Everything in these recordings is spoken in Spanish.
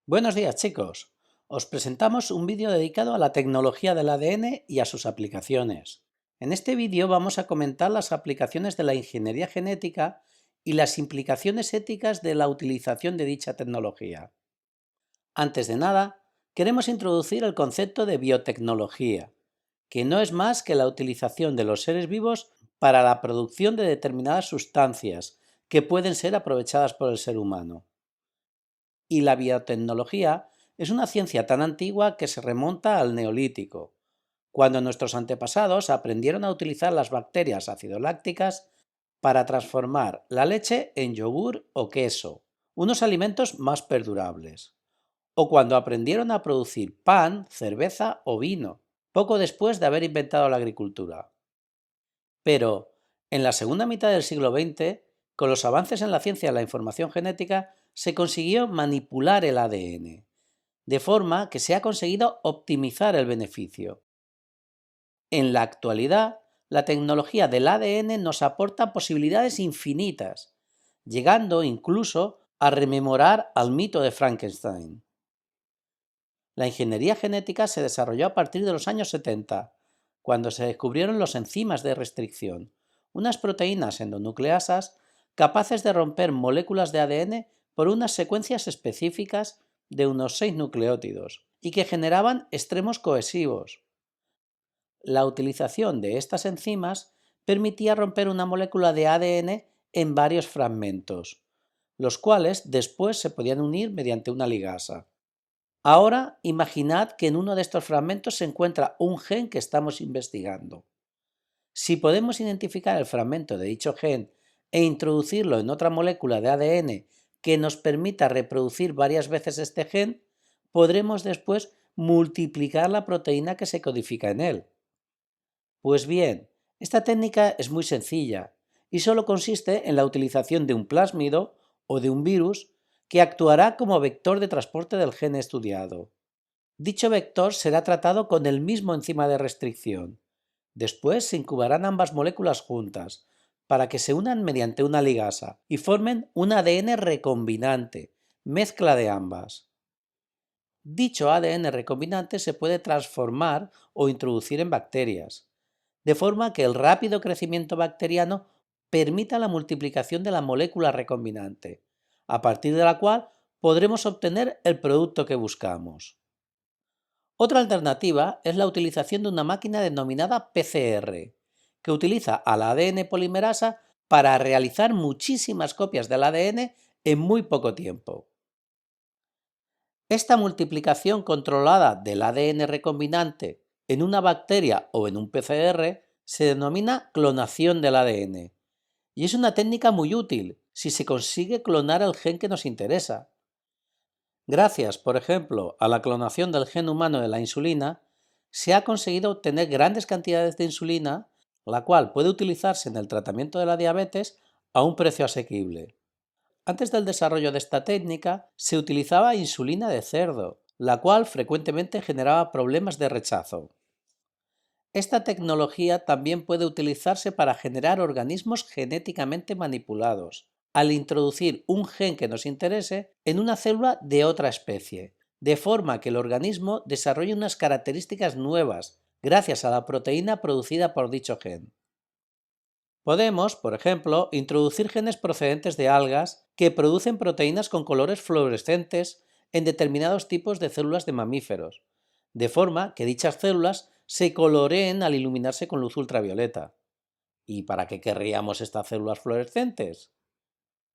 Buenos días, chicos. Os presentamos un vídeo dedicado a la tecnología del ADN y a sus aplicaciones. En este vídeo vamos a comentar las aplicaciones de la ingeniería genética y las implicaciones éticas de la utilización de dicha tecnología. Antes de nada, queremos introducir el concepto de biotecnología, que no es más que la utilización de los seres vivos para la producción de determinadas sustancias que pueden ser aprovechadas por el ser humano. Y la biotecnología es una ciencia tan antigua que se remonta al Neolítico, cuando nuestros antepasados aprendieron a utilizar las bacterias acidolácticas para transformar la leche en yogur o queso, unos alimentos más perdurables, o cuando aprendieron a producir pan, cerveza o vino, poco después de haber inventado la agricultura. Pero, en la segunda mitad del siglo XX, con los avances en la ciencia de la información genética, se consiguió manipular el ADN, de forma que se ha conseguido optimizar el beneficio. En la actualidad, la tecnología del ADN nos aporta posibilidades infinitas, llegando incluso a rememorar al mito de Frankenstein. La ingeniería genética se desarrolló a partir de los años 70, cuando se descubrieron los enzimas de restricción, unas proteínas endonucleasas capaces de romper moléculas de ADN por unas secuencias específicas de unos 6 nucleótidos y que generaban extremos cohesivos. La utilización de estas enzimas permitía romper una molécula de ADN en varios fragmentos, los cuales después se podían unir mediante una ligasa. Ahora imaginad que en uno de estos fragmentos se encuentra un gen que estamos investigando. Si podemos identificar el fragmento de dicho gen e introducirlo en otra molécula de ADN que nos permita reproducir varias veces este gen, podremos después multiplicar la proteína que se codifica en él. Pues bien, esta técnica es muy sencilla y solo consiste en la utilización de un plásmido o de un virus que actuará como vector de transporte del gen estudiado. Dicho vector será tratado con el mismo enzima de restricción. Después se incubarán ambas moléculas juntas para que se unan mediante una ligasa y formen un ADN recombinante, mezcla de ambas. Dicho ADN recombinante se puede transformar o introducir en bacterias, de forma que el rápido crecimiento bacteriano permita la multiplicación de la molécula recombinante, a partir de la cual podremos obtener el producto que buscamos. Otra alternativa es la utilización de una máquina denominada PCR, que utiliza a la ADN polimerasa para realizar muchísimas copias del ADN en muy poco tiempo. Esta multiplicación controlada del ADN recombinante en una bacteria o en un PCR se denomina clonación del ADN y es una técnica muy útil si se consigue clonar el gen que nos interesa. Gracias, por ejemplo, a la clonación del gen humano de la insulina, se ha conseguido obtener grandes cantidades de insulina, la cual puede utilizarse en el tratamiento de la diabetes a un precio asequible. Antes del desarrollo de esta técnica, se utilizaba insulina de cerdo, la cual frecuentemente generaba problemas de rechazo. Esta tecnología también puede utilizarse para generar organismos genéticamente manipulados, al introducir un gen que nos interese en una célula de otra especie, de forma que el organismo desarrolle unas características nuevas gracias a la proteína producida por dicho gen. Podemos, por ejemplo, introducir genes procedentes de algas que producen proteínas con colores fluorescentes en determinados tipos de células de mamíferos, de forma que dichas células se coloreen al iluminarse con luz ultravioleta. ¿Y para qué querríamos estas células fluorescentes?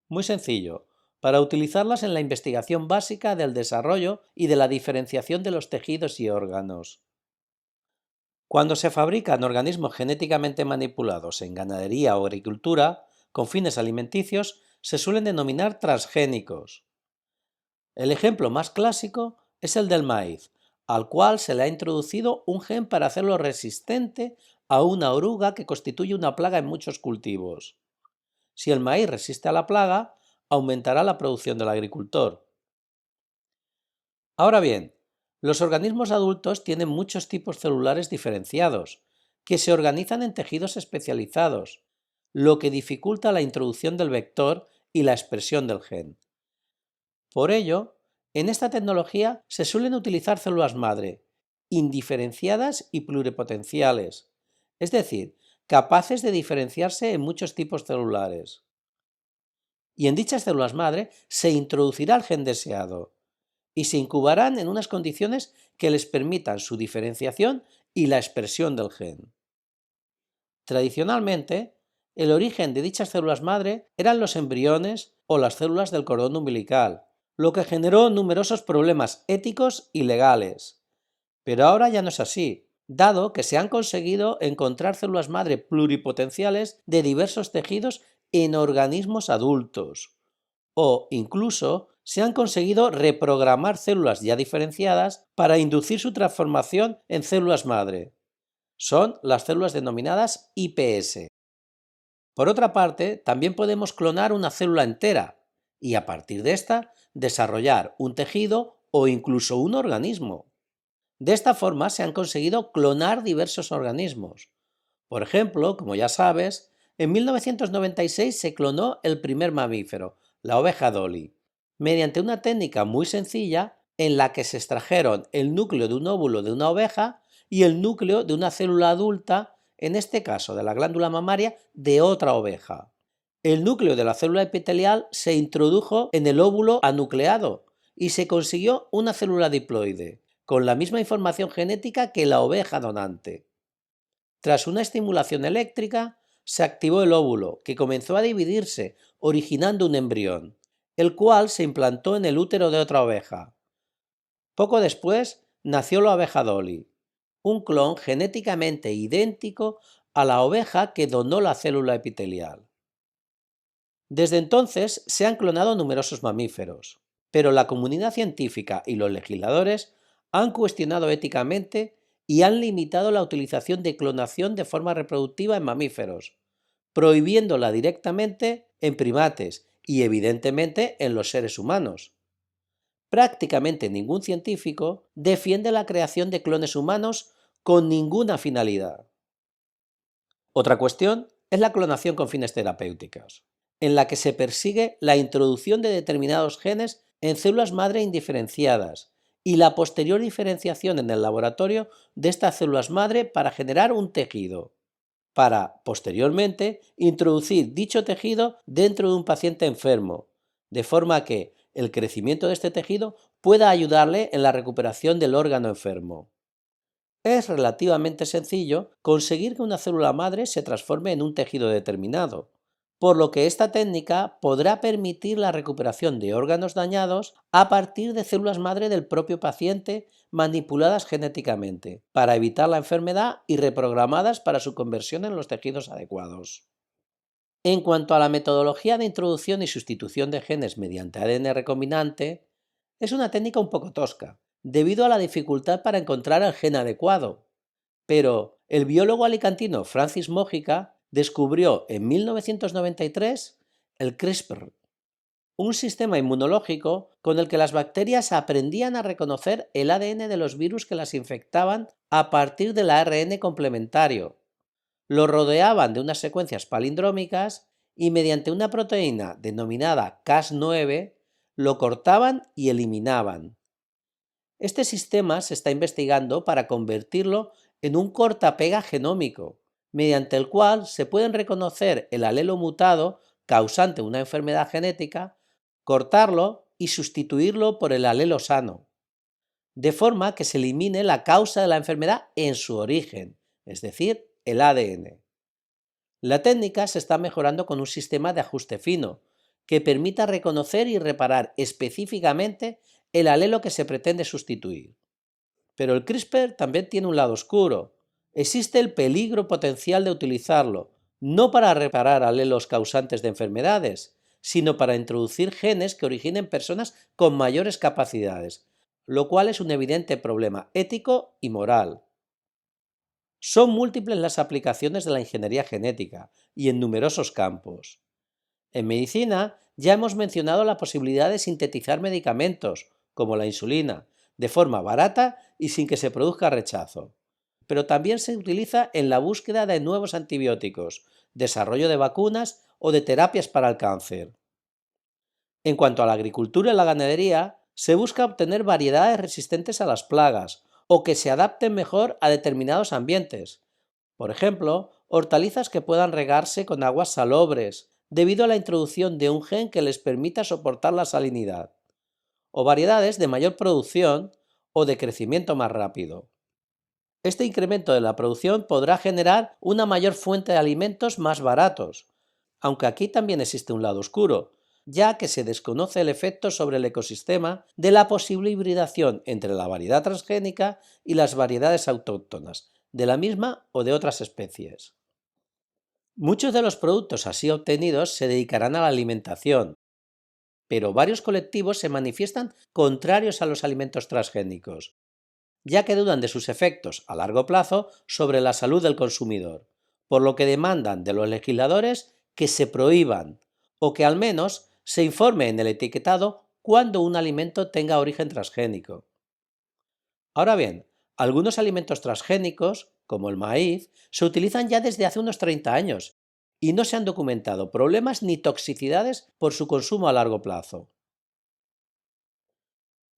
Muy sencillo, para utilizarlas en la investigación básica del desarrollo y de la diferenciación de los tejidos y órganos. Cuando se fabrican organismos genéticamente manipulados en ganadería o agricultura con fines alimenticios, se suelen denominar transgénicos. El ejemplo más clásico es el del maíz, al cual se le ha introducido un gen para hacerlo resistente a una oruga que constituye una plaga en muchos cultivos. Si el maíz resiste a la plaga, aumentará la producción del agricultor. Ahora bien, los organismos adultos tienen muchos tipos celulares diferenciados, que se organizan en tejidos especializados, lo que dificulta la introducción del vector y la expresión del gen. Por ello, En esta tecnología se suelen utilizar células madre indiferenciadas y pluripotenciales, es decir, capaces de diferenciarse en muchos tipos celulares. Y en dichas células madre se introducirá el gen deseado y se incubarán en unas condiciones que les permitan su diferenciación y la expresión del gen. Tradicionalmente, el origen de dichas células madre eran los embriones o las células del cordón umbilical, lo que generó numerosos problemas éticos y legales. Pero ahora ya no es así, dado que se han conseguido encontrar células madre pluripotenciales de diversos tejidos en organismos adultos, o incluso se han conseguido reprogramar células ya diferenciadas para inducir su transformación en células madre. Son las células denominadas iPS. Por otra parte, también podemos clonar una célula entera y a partir de esta desarrollar un tejido o incluso un organismo. De esta forma se han conseguido clonar diversos organismos. Por ejemplo, como ya sabes, en 1996 se clonó el primer mamífero, la oveja Dolly, mediante una técnica muy sencilla en la que se extrajeron el núcleo de un óvulo de una oveja y el núcleo de una célula adulta, en este caso de la glándula mamaria, de otra oveja. El núcleo de la célula epitelial se introdujo en el óvulo anucleado y se consiguió una célula diploide, con la misma información genética que la oveja donante. Tras una estimulación eléctrica, se activó el óvulo, que comenzó a dividirse, originando un embrión, el cual se implantó en el útero de otra oveja. Poco después nació la oveja Dolly, un clon genéticamente idéntico a la oveja que donó la célula epitelial. Desde entonces se han clonado numerosos mamíferos, pero la comunidad científica y los legisladores han cuestionado éticamente y han limitado la utilización de clonación de forma reproductiva en mamíferos, prohibiéndola directamente en primates y evidentemente en los seres humanos. Prácticamente ningún científico defiende la creación de clones humanos con ninguna finalidad. Otra cuestión es la clonación con fines terapéuticos, en la que se persigue la introducción de determinados genes en células madre indiferenciadas y la posterior diferenciación en el laboratorio de estas células madre para generar un tejido, para, posteriormente, introducir dicho tejido dentro de un paciente enfermo, de forma que el crecimiento de este tejido pueda ayudarle en la recuperación del órgano enfermo. Es relativamente sencillo conseguir que una célula madre se transforme en un tejido determinado, por lo que esta técnica podrá permitir la recuperación de órganos dañados a partir de células madre del propio paciente manipuladas genéticamente, para evitar la enfermedad y reprogramadas para su conversión en los tejidos adecuados. En cuanto a la metodología de introducción y sustitución de genes mediante ADN recombinante, es una técnica un poco tosca, debido a la dificultad para encontrar el gen adecuado. Pero el biólogo alicantino Francis Mójica descubrió en 1993 el CRISPR, un sistema inmunológico con el que las bacterias aprendían a reconocer el ADN de los virus que las infectaban a partir del ARN complementario. Lo rodeaban de unas secuencias palindrómicas y mediante una proteína denominada Cas9 lo cortaban y eliminaban. Este sistema se está investigando para convertirlo en un cortapega genómico, mediante el cual se pueden reconocer el alelo mutado causante de una enfermedad genética, cortarlo y sustituirlo por el alelo sano, de forma que se elimine la causa de la enfermedad en su origen, es decir, el ADN. La técnica se está mejorando con un sistema de ajuste fino, que permita reconocer y reparar específicamente el alelo que se pretende sustituir. Pero el CRISPR también tiene un lado oscuro. Existe el peligro potencial de utilizarlo, no para reparar alelos causantes de enfermedades, sino para introducir genes que originen personas con mayores capacidades, lo cual es un evidente problema ético y moral. Son múltiples las aplicaciones de la ingeniería genética y en numerosos campos. En medicina ya hemos mencionado la posibilidad de sintetizar medicamentos, como la insulina, de forma barata y sin que se produzca rechazo. Pero también se utiliza en la búsqueda de nuevos antibióticos, desarrollo de vacunas o de terapias para el cáncer. En cuanto a la agricultura y la ganadería, se busca obtener variedades resistentes a las plagas o que se adapten mejor a determinados ambientes. Por ejemplo, hortalizas que puedan regarse con aguas salobres, debido a la introducción de un gen que les permita soportar la salinidad, o variedades de mayor producción o de crecimiento más rápido. Este incremento de la producción podrá generar una mayor fuente de alimentos más baratos, aunque aquí también existe un lado oscuro, ya que se desconoce el efecto sobre el ecosistema de la posible hibridación entre la variedad transgénica y las variedades autóctonas, de la misma o de otras especies. Muchos de los productos así obtenidos se dedicarán a la alimentación, pero varios colectivos se manifiestan contrarios a los alimentos transgénicos, ya que dudan de sus efectos a largo plazo sobre la salud del consumidor, por lo que demandan de los legisladores que se prohíban o que al menos se informe en el etiquetado cuando un alimento tenga origen transgénico. Ahora bien, algunos alimentos transgénicos, como el maíz, se utilizan ya desde hace unos 30 años y no se han documentado problemas ni toxicidades por su consumo a largo plazo.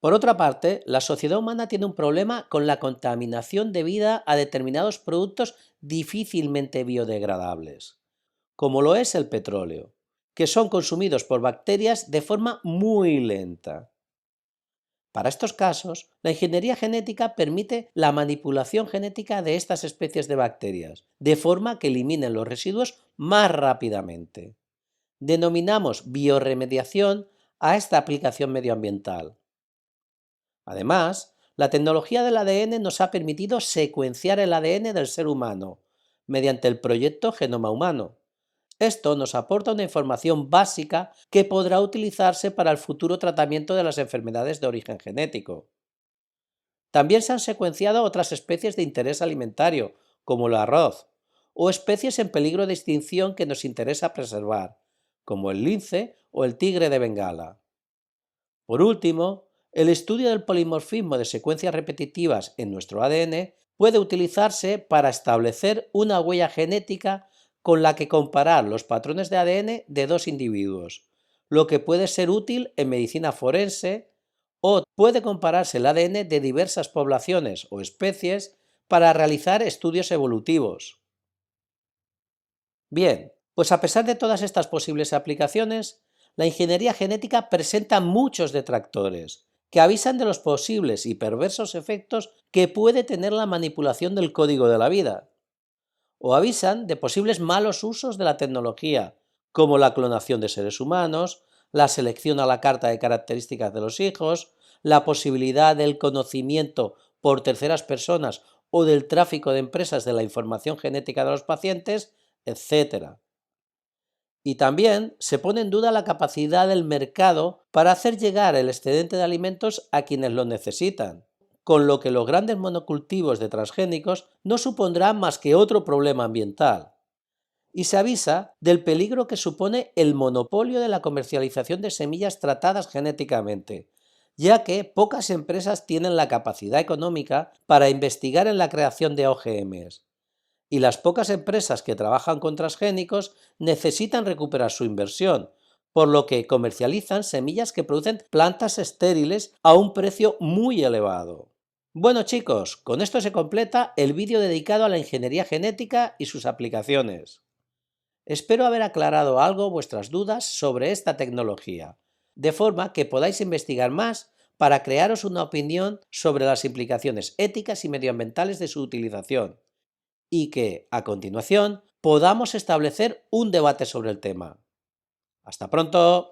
Por otra parte, la sociedad humana tiene un problema con la contaminación debida a determinados productos difícilmente biodegradables, como lo es el petróleo, que son consumidos por bacterias de forma muy lenta. Para estos casos, la ingeniería genética permite la manipulación genética de estas especies de bacterias, de forma que eliminen los residuos más rápidamente. Denominamos biorremediación a esta aplicación medioambiental. Además, la tecnología del ADN nos ha permitido secuenciar el ADN del ser humano mediante el proyecto Genoma Humano. Esto nos aporta una información básica que podrá utilizarse para el futuro tratamiento de las enfermedades de origen genético. También se han secuenciado otras especies de interés alimentario, como el arroz, o especies en peligro de extinción que nos interesa preservar, como el lince o el tigre de Bengala. Por último, el estudio del polimorfismo de secuencias repetitivas en nuestro ADN puede utilizarse para establecer una huella genética con la que comparar los patrones de ADN de dos individuos, lo que puede ser útil en medicina forense o puede compararse el ADN de diversas poblaciones o especies para realizar estudios evolutivos. Bien, pues a pesar de todas estas posibles aplicaciones, la ingeniería genética presenta muchos detractores, que avisan de los posibles y perversos efectos que puede tener la manipulación del código de la vida, o avisan de posibles malos usos de la tecnología, como la clonación de seres humanos, la selección a la carta de características de los hijos, la posibilidad del conocimiento por terceras personas o del tráfico de empresas de la información genética de los pacientes, etc. Y también se pone en duda la capacidad del mercado para hacer llegar el excedente de alimentos a quienes lo necesitan, con lo que los grandes monocultivos de transgénicos no supondrán más que otro problema ambiental. Y se avisa del peligro que supone el monopolio de la comercialización de semillas tratadas genéticamente, ya que pocas empresas tienen la capacidad económica para investigar en la creación de OGMs y las pocas empresas que trabajan con transgénicos necesitan recuperar su inversión, por lo que comercializan semillas que producen plantas estériles a un precio muy elevado. Bueno chicos, con esto se completa el vídeo dedicado a la ingeniería genética y sus aplicaciones. Espero haber aclarado algo vuestras dudas sobre esta tecnología, de forma que podáis investigar más para crearos una opinión sobre las implicaciones éticas y medioambientales de su utilización, y que, a continuación, podamos establecer un debate sobre el tema. ¡Hasta pronto!